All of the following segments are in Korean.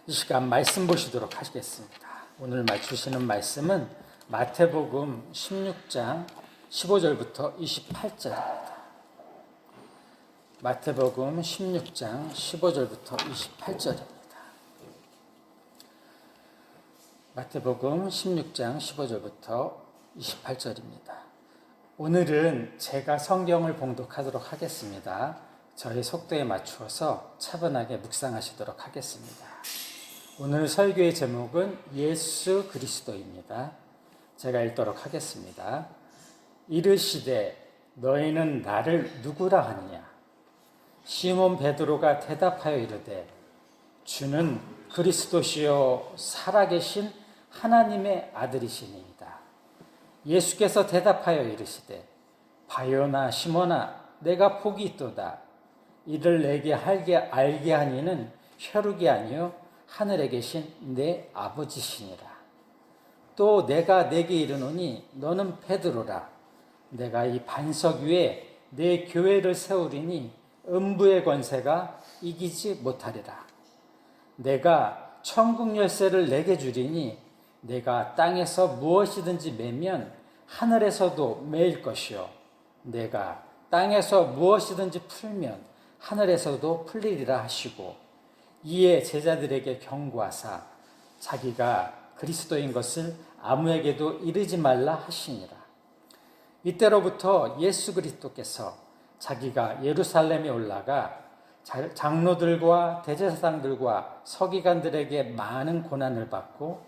이 시간 말씀 보시도록 하겠습니다. 오늘 주시는 말씀은 마태복음 16장 15절부터 28절입니다. 마태복음 16장 15절부터 28절입니다. 마태복음 16장 15절부터 28절입니다. 오늘은 제가 성경을 봉독하도록 하겠습니다. 저희 속도에 맞추어서 차분하게 묵상하시도록 하겠습니다. 오늘 설교의 제목은 예수 그리스도입니다. 제가 읽도록 하겠습니다. 이르시되 너희는 나를 누구라 하느냐? 시몬 베드로가 대답하여 이르되 주는 그리스도시요 살아계신 하나님의 아들이시니이다. 예수께서 대답하여 이르시되 바요나 시몬아 내가 복이 있도다. 이를 내게 알게 하니는 혈육이 아니요 하늘에 계신 내 아버지시니라. 또 내가 내게 이르노니 너는 베드로라. 내가 이 반석 위에 내 교회를 세우리니 음부의 권세가 이기지 못하리라. 내가 천국 열쇠를 내게 주리니 내가 땅에서 무엇이든지 매면 하늘에서도 매일 것이요 내가 땅에서 무엇이든지 풀면 하늘에서도 풀리리라 하시고 이에 제자들에게 경고하사 자기가 그리스도인 것을 아무에게도 이르지 말라 하시니라. 이때로부터 예수 그리스도께서 자기가 예루살렘에 올라가 장로들과 대제사장들과 서기관들에게 많은 고난을 받고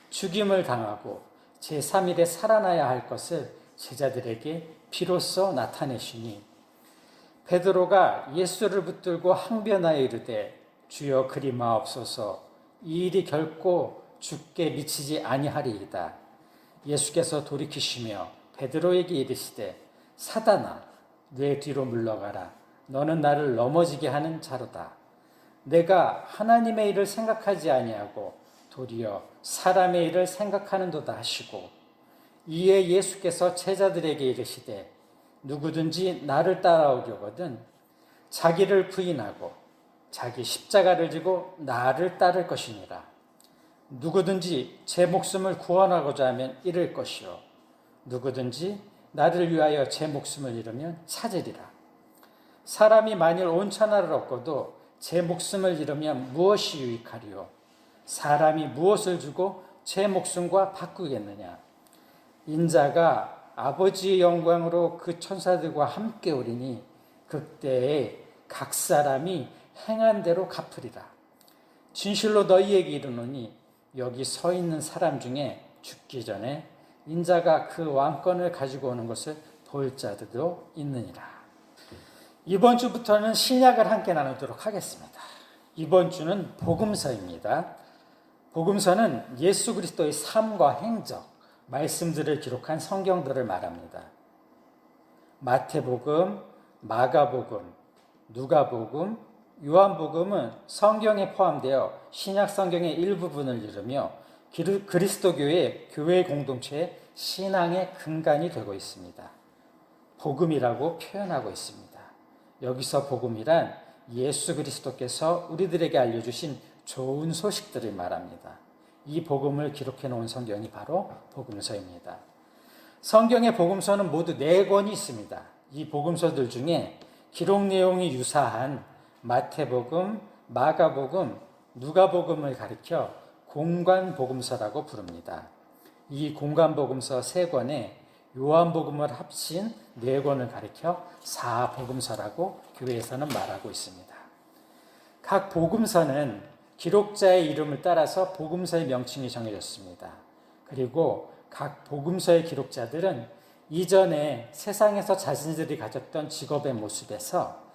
죽임을 당하고 제3일에 살아나야 할 것을 제자들에게 비로소 나타내시니 베드로가 예수를 붙들고 항변하여 이르되 주여 그리 마옵소서 이 일이 결코 주께 미치지 아니하리이다. 예수께서 돌이키시며 베드로에게 이르시되 사단아 내 뒤로 물러가라. 너는 나를 넘어지게 하는 자로다. 내가 하나님의 일을 생각하지 아니하고 도리어 사람의 일을 생각하는도다 하시고 이에 예수께서 제자들에게 이르시되 누구든지 나를 따라오려거든 자기를 부인하고 자기 십자가를 지고 나를 따를 것이니라. 누구든지 제 목숨을 구원하고자 하면 잃을 것이요 누구든지 나를 위하여 제 목숨을 잃으면 찾으리라. 사람이 만일 온 천하를 얻고도 제 목숨을 잃으면 무엇이 유익하리요? 사람이 무엇을 주고 제 목숨과 바꾸겠느냐? 인자가 아버지의 영광으로 그 천사들과 함께 오리니 그때에 각 사람이 행한 대로 갚으리라. 진실로 너희에게 이르노니 여기 서 있는 사람 중에 죽기 전에 인자가 그 왕권을 가지고 오는 것을 볼 자들도 있느니라. 이번 주부터는 신약을 함께 나누도록 하겠습니다. 이번 주는 복음서입니다. 복음서는 예수 그리스도의 삶과 행적, 말씀들을 기록한 성경들을 말합니다. 마태복음, 마가복음, 누가복음, 요한복음은 성경에 포함되어 신약 성경의 일부분을 이루며 그리스도교의 교회 공동체의 신앙의 근간이 되고 있습니다. 복음이라고 표현하고 있습니다. 여기서 복음이란 예수 그리스도께서 우리들에게 알려주신 좋은 소식들을 말합니다. 이 복음을 기록해 놓은 성경이 바로 복음서입니다. 성경의 복음서는 모두 4권이 있습니다. 이 복음서들 중에 기록 내용이 유사한 마태복음, 마가복음, 누가복음을 가리켜 공관복음서라고 부릅니다. 이 공관복음서 3권에 요한복음을 합친 4권을 가리켜 4복음서라고 교회에서는 말하고 있습니다. 각 복음서는 기록자의 이름을 따라서 복음서의 명칭이 정해졌습니다. 그리고 각 복음서의 기록자들은 이전에 세상에서 자신들이 가졌던 직업의 모습에서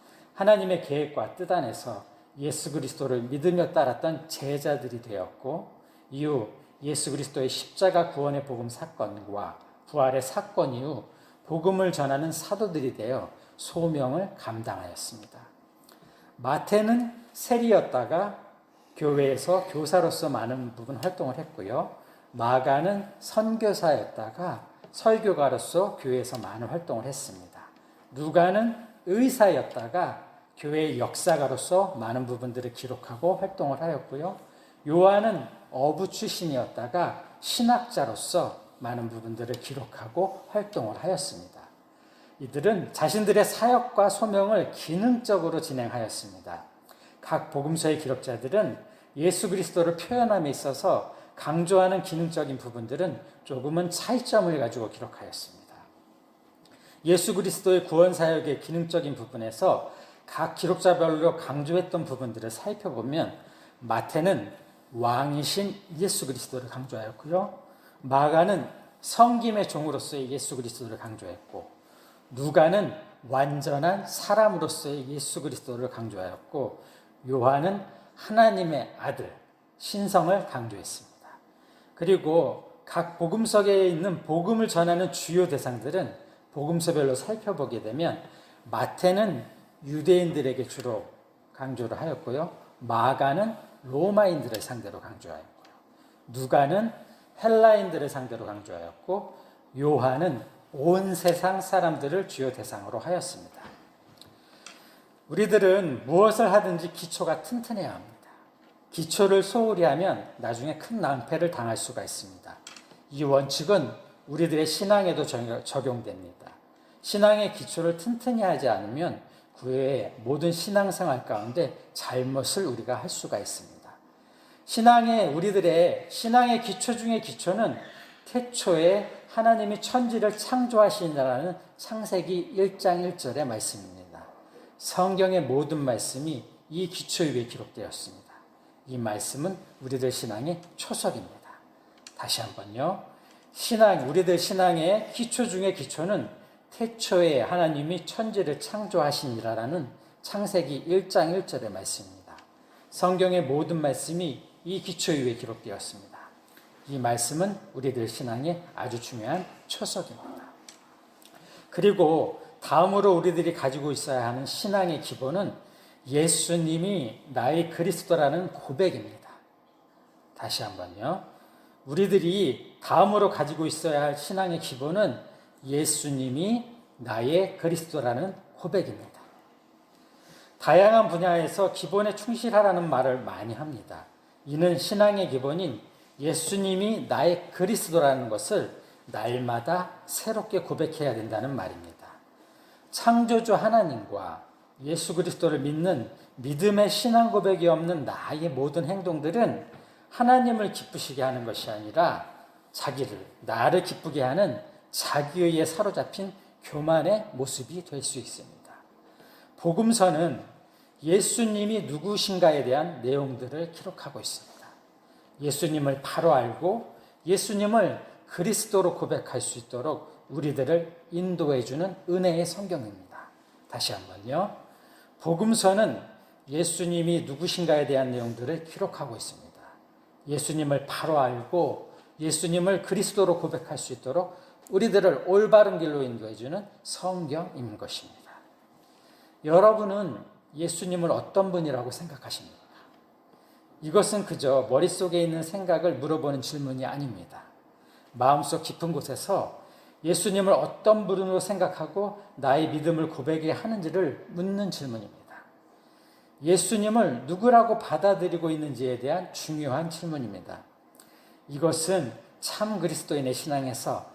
하나님의 계획과 뜻 안에서 예수 그리스도를 믿으며 따랐던 제자들이 되었고 이후 예수 그리스도의 십자가 구원의 복음 사건과 부활의 사건 이후 복음을 전하는 사도들이 되어 소명을 감당하였습니다. 마태는 세리였다가 교회에서 교사로서 많은 부분 활동을 했고요. 마가는 선교사였다가 설교가로서 교회에서 많은 활동을 했습니다. 누가는 의사였다가 교회의 역사가로서 많은 부분들을 기록하고 활동을 하였고요. 요한은 어부 출신이었다가 신학자로서 많은 부분들을 기록하고 활동을 하였습니다. 이들은 자신들의 사역과 소명을 기능적으로 진행하였습니다. 각 복음서의 기록자들은 예수 그리스도를 표현함에 있어서 강조하는 기능적인 부분들은 조금은 차이점을 가지고 기록하였습니다. 예수 그리스도의 구원 사역의 기능적인 부분에서 각 기록자별로 강조했던 부분들을 살펴보면 마태는 왕이신 예수 그리스도를 강조하였고요. 마가는 성김의 종으로서의 예수 그리스도를 강조했고, 누가는 완전한 사람으로서의 예수 그리스도를 강조하였고, 요한은 하나님의 아들, 신성을 강조했습니다. 그리고 각 복음서에 있는 복음을 전하는 주요 대상들은 복음서별로 살펴보게 되면 마태는 유대인들에게 주로 강조를 하였고요. 마가는 로마인들을 상대로 강조하였고요. 누가는 헬라인들을 상대로 강조하였고, 요한은 온 세상 사람들을 주요 대상으로 하였습니다. 우리들은 무엇을 하든지 기초가 튼튼해야 합니다. 기초를 소홀히 하면 나중에 큰 낭패를 당할 수가 있습니다. 이 원칙은 우리들의 신앙에도 적용됩니다. 신앙의 기초를 튼튼히 하지 않으면 그 외의 모든 신앙생활 가운데 잘못을 우리가 할 수가 있습니다. 우리들의 신앙의 기초 중의 기초는 태초에 하나님이 천지를 창조하시니라는 창세기 1장 1절의 말씀입니다. 성경의 모든 말씀이 이 기초 위에 기록되었습니다. 이 말씀은 우리들 신앙의 초석입니다. 다시 한번요. 우리들 신앙의 기초 중의 기초는 태초에 하나님이 천지를 창조하시니라라는 창세기 1장 1절의 말씀입니다. 성경의 모든 말씀이 이 기초 위에 기록되었습니다. 이 말씀은 우리들 신앙의 아주 중요한 초석입니다. 그리고 다음으로 우리들이 가지고 있어야 하는 신앙의 기본은 예수님이 나의 그리스도라는 고백입니다. 다시 한번요. 우리들이 다음으로 가지고 있어야 할 신앙의 기본은 예수님이 나의 그리스도라는 고백입니다. 다양한 분야에서 기본에 충실하라는 말을 많이 합니다. 이는 신앙의 기본인 예수님이 나의 그리스도라는 것을 날마다 새롭게 고백해야 된다는 말입니다. 창조주 하나님과 예수 그리스도를 믿는 믿음의 신앙 고백이 없는 나의 모든 행동들은 하나님을 기쁘시게 하는 것이 아니라 나를 기쁘게 하는 자기의에 사로잡힌 교만의 모습이 될 수 있습니다. 복음서는 예수님이 누구신가에 대한 내용들을 기록하고 있습니다. 예수님을 바로 알고 예수님을 그리스도로 고백할 수 있도록 우리들을 인도해주는 은혜의 성경입니다. 다시 한번요. 복음서는 예수님이 누구신가에 대한 내용들을 기록하고 있습니다. 예수님을 바로 알고 예수님을 그리스도로 고백할 수 있도록 우리들을 올바른 길로 인도해주는 성경인 것입니다. 여러분은 예수님을 어떤 분이라고 생각하십니까? 이것은 그저 머릿속에 있는 생각을 물어보는 질문이 아닙니다. 마음속 깊은 곳에서 예수님을 어떤 분으로 생각하고 나의 믿음을 고백해야 하는지를 묻는 질문입니다. 예수님을 누구라고 받아들이고 있는지에 대한 중요한 질문입니다. 이것은 참 그리스도인의 신앙에서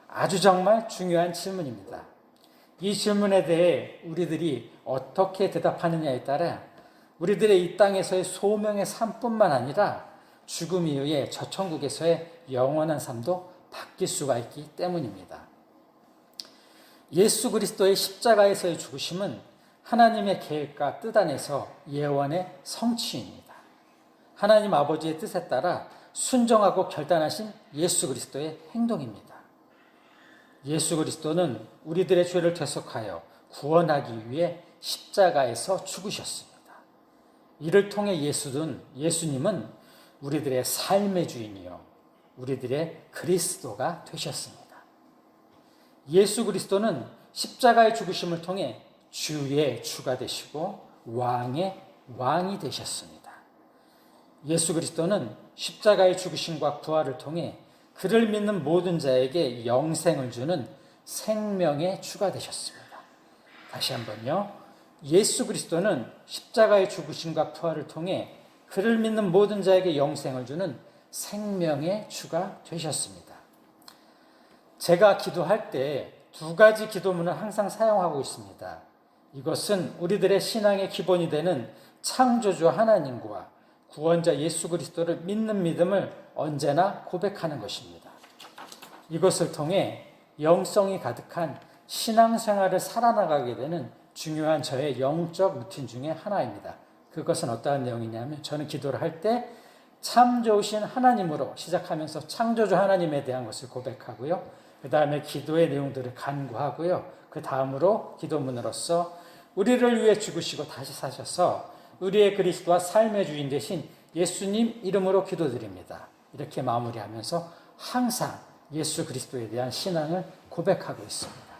아주 정말 중요한 질문입니다. 이 질문에 대해 우리들이 어떻게 대답하느냐에 따라 우리들의 이 땅에서의 소명의 삶뿐만 아니라 죽음 이후에 저 천국에서의 영원한 삶도 바뀔 수가 있기 때문입니다. 예수 그리스도의 십자가에서의 죽으심은 하나님의 계획과 뜻 안에서 예언의 성취입니다. 하나님 아버지의 뜻에 따라 순종하고 결단하신 예수 그리스도의 행동입니다. 예수 그리스도는 우리들의 죄를 대속하여 구원하기 위해 십자가에서 죽으셨습니다. 이를 통해 예수님은 우리들의 삶의 주인이요 우리들의 그리스도가 되셨습니다. 예수 그리스도는 십자가의 죽으심을 통해 주의 주가 되시고 왕의 왕이 되셨습니다. 예수 그리스도는 십자가의 죽으심과 부활을 통해 그를 믿는 모든 자에게 영생을 주는 생명의 주가 되셨습니다. 다시 한번요. 예수 그리스도는 십자가의 죽으심과 부활을 통해 그를 믿는 모든 자에게 영생을 주는 생명의 주가 되셨습니다. 제가 기도할 때 두 가지 기도문을 항상 사용하고 있습니다. 이것은 우리들의 신앙의 기본이 되는 창조주 하나님과 구원자 예수 그리스도를 믿는 믿음을 언제나 고백하는 것입니다. 이것을 통해 영성이 가득한 신앙생활을 살아나가게 되는 중요한 저의 영적 루틴 중에 하나입니다. 그것은 어떠한 내용이냐면 저는 기도를 할 때 참 좋으신 하나님으로 시작하면서 창조주 하나님에 대한 것을 고백하고요. 그 다음에 기도의 내용들을 간구하고요. 그 다음으로 기도문으로서 우리를 위해 죽으시고 다시 사셔서 우리의 그리스도와 삶의 주인 되신 예수님 이름으로 기도드립니다. 이렇게 마무리하면서 항상 예수 그리스도에 대한 신앙을 고백하고 있습니다.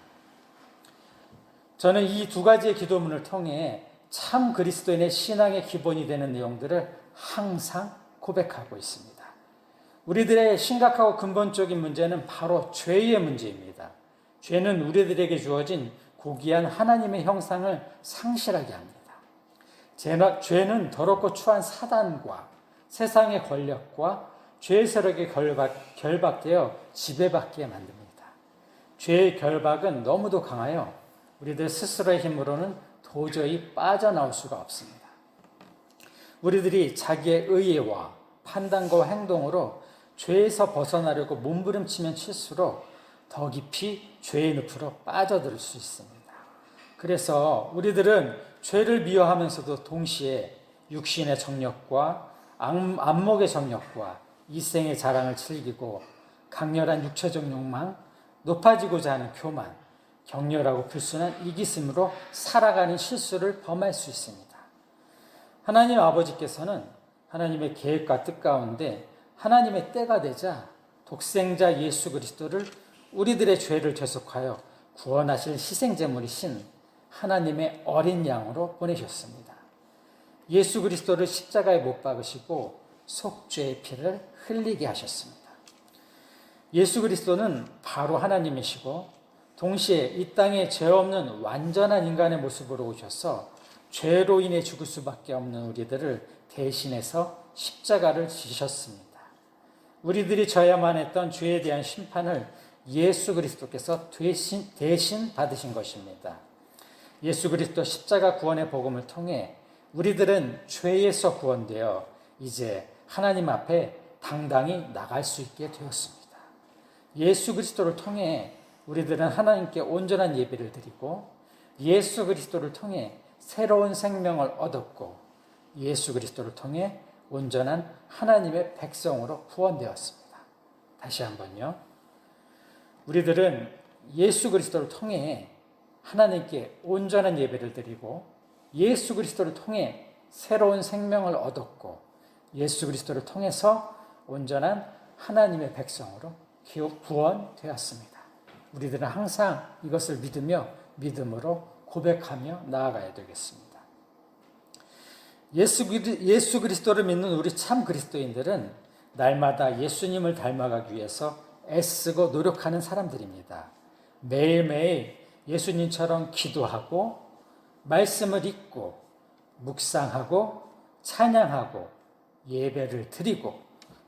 저는 이 두 가지의 기도문을 통해 참 그리스도인의 신앙의 기본이 되는 내용들을 항상 고백하고 있습니다. 우리들의 심각하고 근본적인 문제는 바로 죄의 문제입니다. 죄는 우리들에게 주어진 고귀한 하나님의 형상을 상실하게 합니다. 죄는 더럽고 추한 사단과 세상의 권력과 죄의 세력에 결박되어 지배받게 만듭니다. 죄의 결박은 너무도 강하여 우리들 스스로의 힘으로는 도저히 빠져나올 수가 없습니다. 우리들이 자기의 의의와 판단과 행동으로 죄에서 벗어나려고 몸부림치면 칠수록 더 깊이 죄의 늪으로 빠져들 수 있습니다. 그래서 우리들은 죄를 미워하면서도 동시에 육신의 정욕과 안목의 정욕과 이생의 자랑을 즐기고 강렬한 육체적 욕망, 높아지고자 하는 교만, 격렬하고 불순한 이기심으로 살아가는 실수를 범할 수 있습니다. 하나님 아버지께서는 하나님의 계획과 뜻 가운데 하나님의 때가 되자 독생자 예수 그리스도를 우리들의 죄를 죄속하여 구원하실 희생제물이신 하나님의 어린 양으로 보내셨습니다. 예수 그리스도를 십자가에 못 박으시고 속죄의 피를 흘리게 하셨습니다. 예수 그리스도는 바로 하나님이시고 동시에 이 땅에 죄 없는 완전한 인간의 모습으로 오셔서 죄로 인해 죽을 수밖에 없는 우리들을 대신해서 십자가를 지셨습니다. 우리들이 져야만 했던 죄에 대한 심판을 예수 그리스도께서 대신 받으신 것입니다. 예수 그리스도 십자가 구원의 복음을 통해 우리들은 죄에서 구원되어 이제 하나님 앞에 당당히 나갈 수 있게 되었습니다. 예수 그리스도를 통해 우리들은 하나님께 온전한 예배를 드리고 예수 그리스도를 통해 새로운 생명을 얻었고 예수 그리스도를 통해 온전한 하나님의 백성으로 구원되었습니다. 다시 한번요. 우리들은 예수 그리스도를 통해 하나님께 온전한 예배를 드리고 예수 그리스도를 통해 새로운 생명을 얻었고 예수 그리스도를 통해서 온전한 하나님의 백성으로 구원되었습니다. 우리들은 항상 이것을 믿으며 믿음으로 고백하며 나아가야 되겠습니다. 예수 그리스도를 믿는 우리 참 그리스도인들은 날마다 예수님을 닮아가기 위해서 애쓰고 노력하는 사람들입니다. 매일매일 예수님처럼 기도하고 말씀을 읽고 묵상하고 찬양하고 예배를 드리고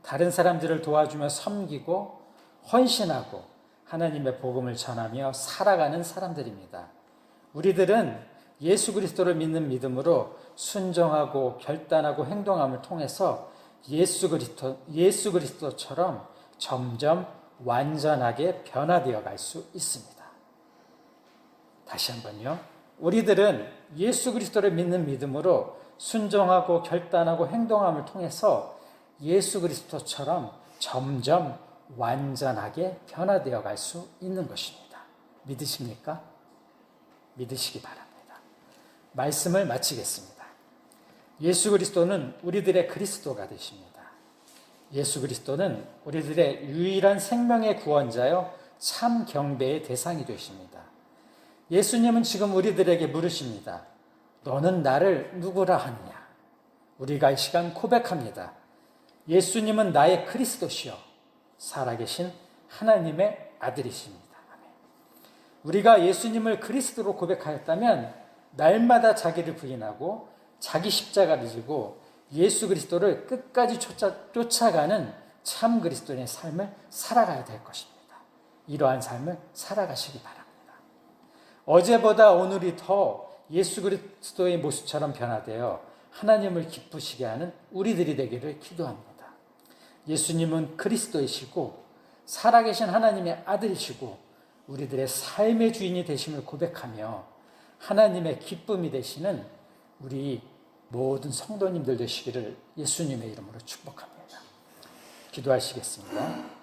다른 사람들을 도와주며 섬기고 헌신하고 하나님의 복음을 전하며 살아가는 사람들입니다. 우리들은 예수 그리스도를 믿는 믿음으로 순종하고 결단하고 행동함을 통해서 예수 그리스도처럼 점점 완전하게 변화되어 갈 수 있습니다. 다시 한번요. 우리들은 예수 그리스도를 믿는 믿음으로 순종하고 결단하고 행동함을 통해서 예수 그리스도처럼 점점 완전하게 변화되어 갈 수 있는 것입니다. 믿으십니까? 믿으시기 바랍니다. 말씀을 마치겠습니다. 예수 그리스도는 우리들의 그리스도가 되십니다. 예수 그리스도는 우리들의 유일한 생명의 구원자여 참 경배의 대상이 되십니다. 예수님은 지금 우리들에게 물으십니다. 너는 나를 누구라 하느냐? 우리가 이 시간 고백합니다. 예수님은 나의 그리스도시여 살아계신 하나님의 아들이십니다. 우리가 예수님을 그리스도로 고백하였다면 날마다 자기를 부인하고 자기 십자가를 지고 예수 그리스도를 끝까지 쫓아가는 참 그리스도인의 삶을 살아가야 될 것입니다. 이러한 삶을 살아가시기 바랍니다. 어제보다 오늘이 더 예수 그리스도의 모습처럼 변화되어 하나님을 기쁘시게 하는 우리들이 되기를 기도합니다. 예수님은 그리스도이시고 살아계신 하나님의 아들이시고 우리들의 삶의 주인이 되심을 고백하며 하나님의 기쁨이 되시는 우리 모든 성도님들 되시기를 예수님의 이름으로 축복합니다. 기도하시겠습니다.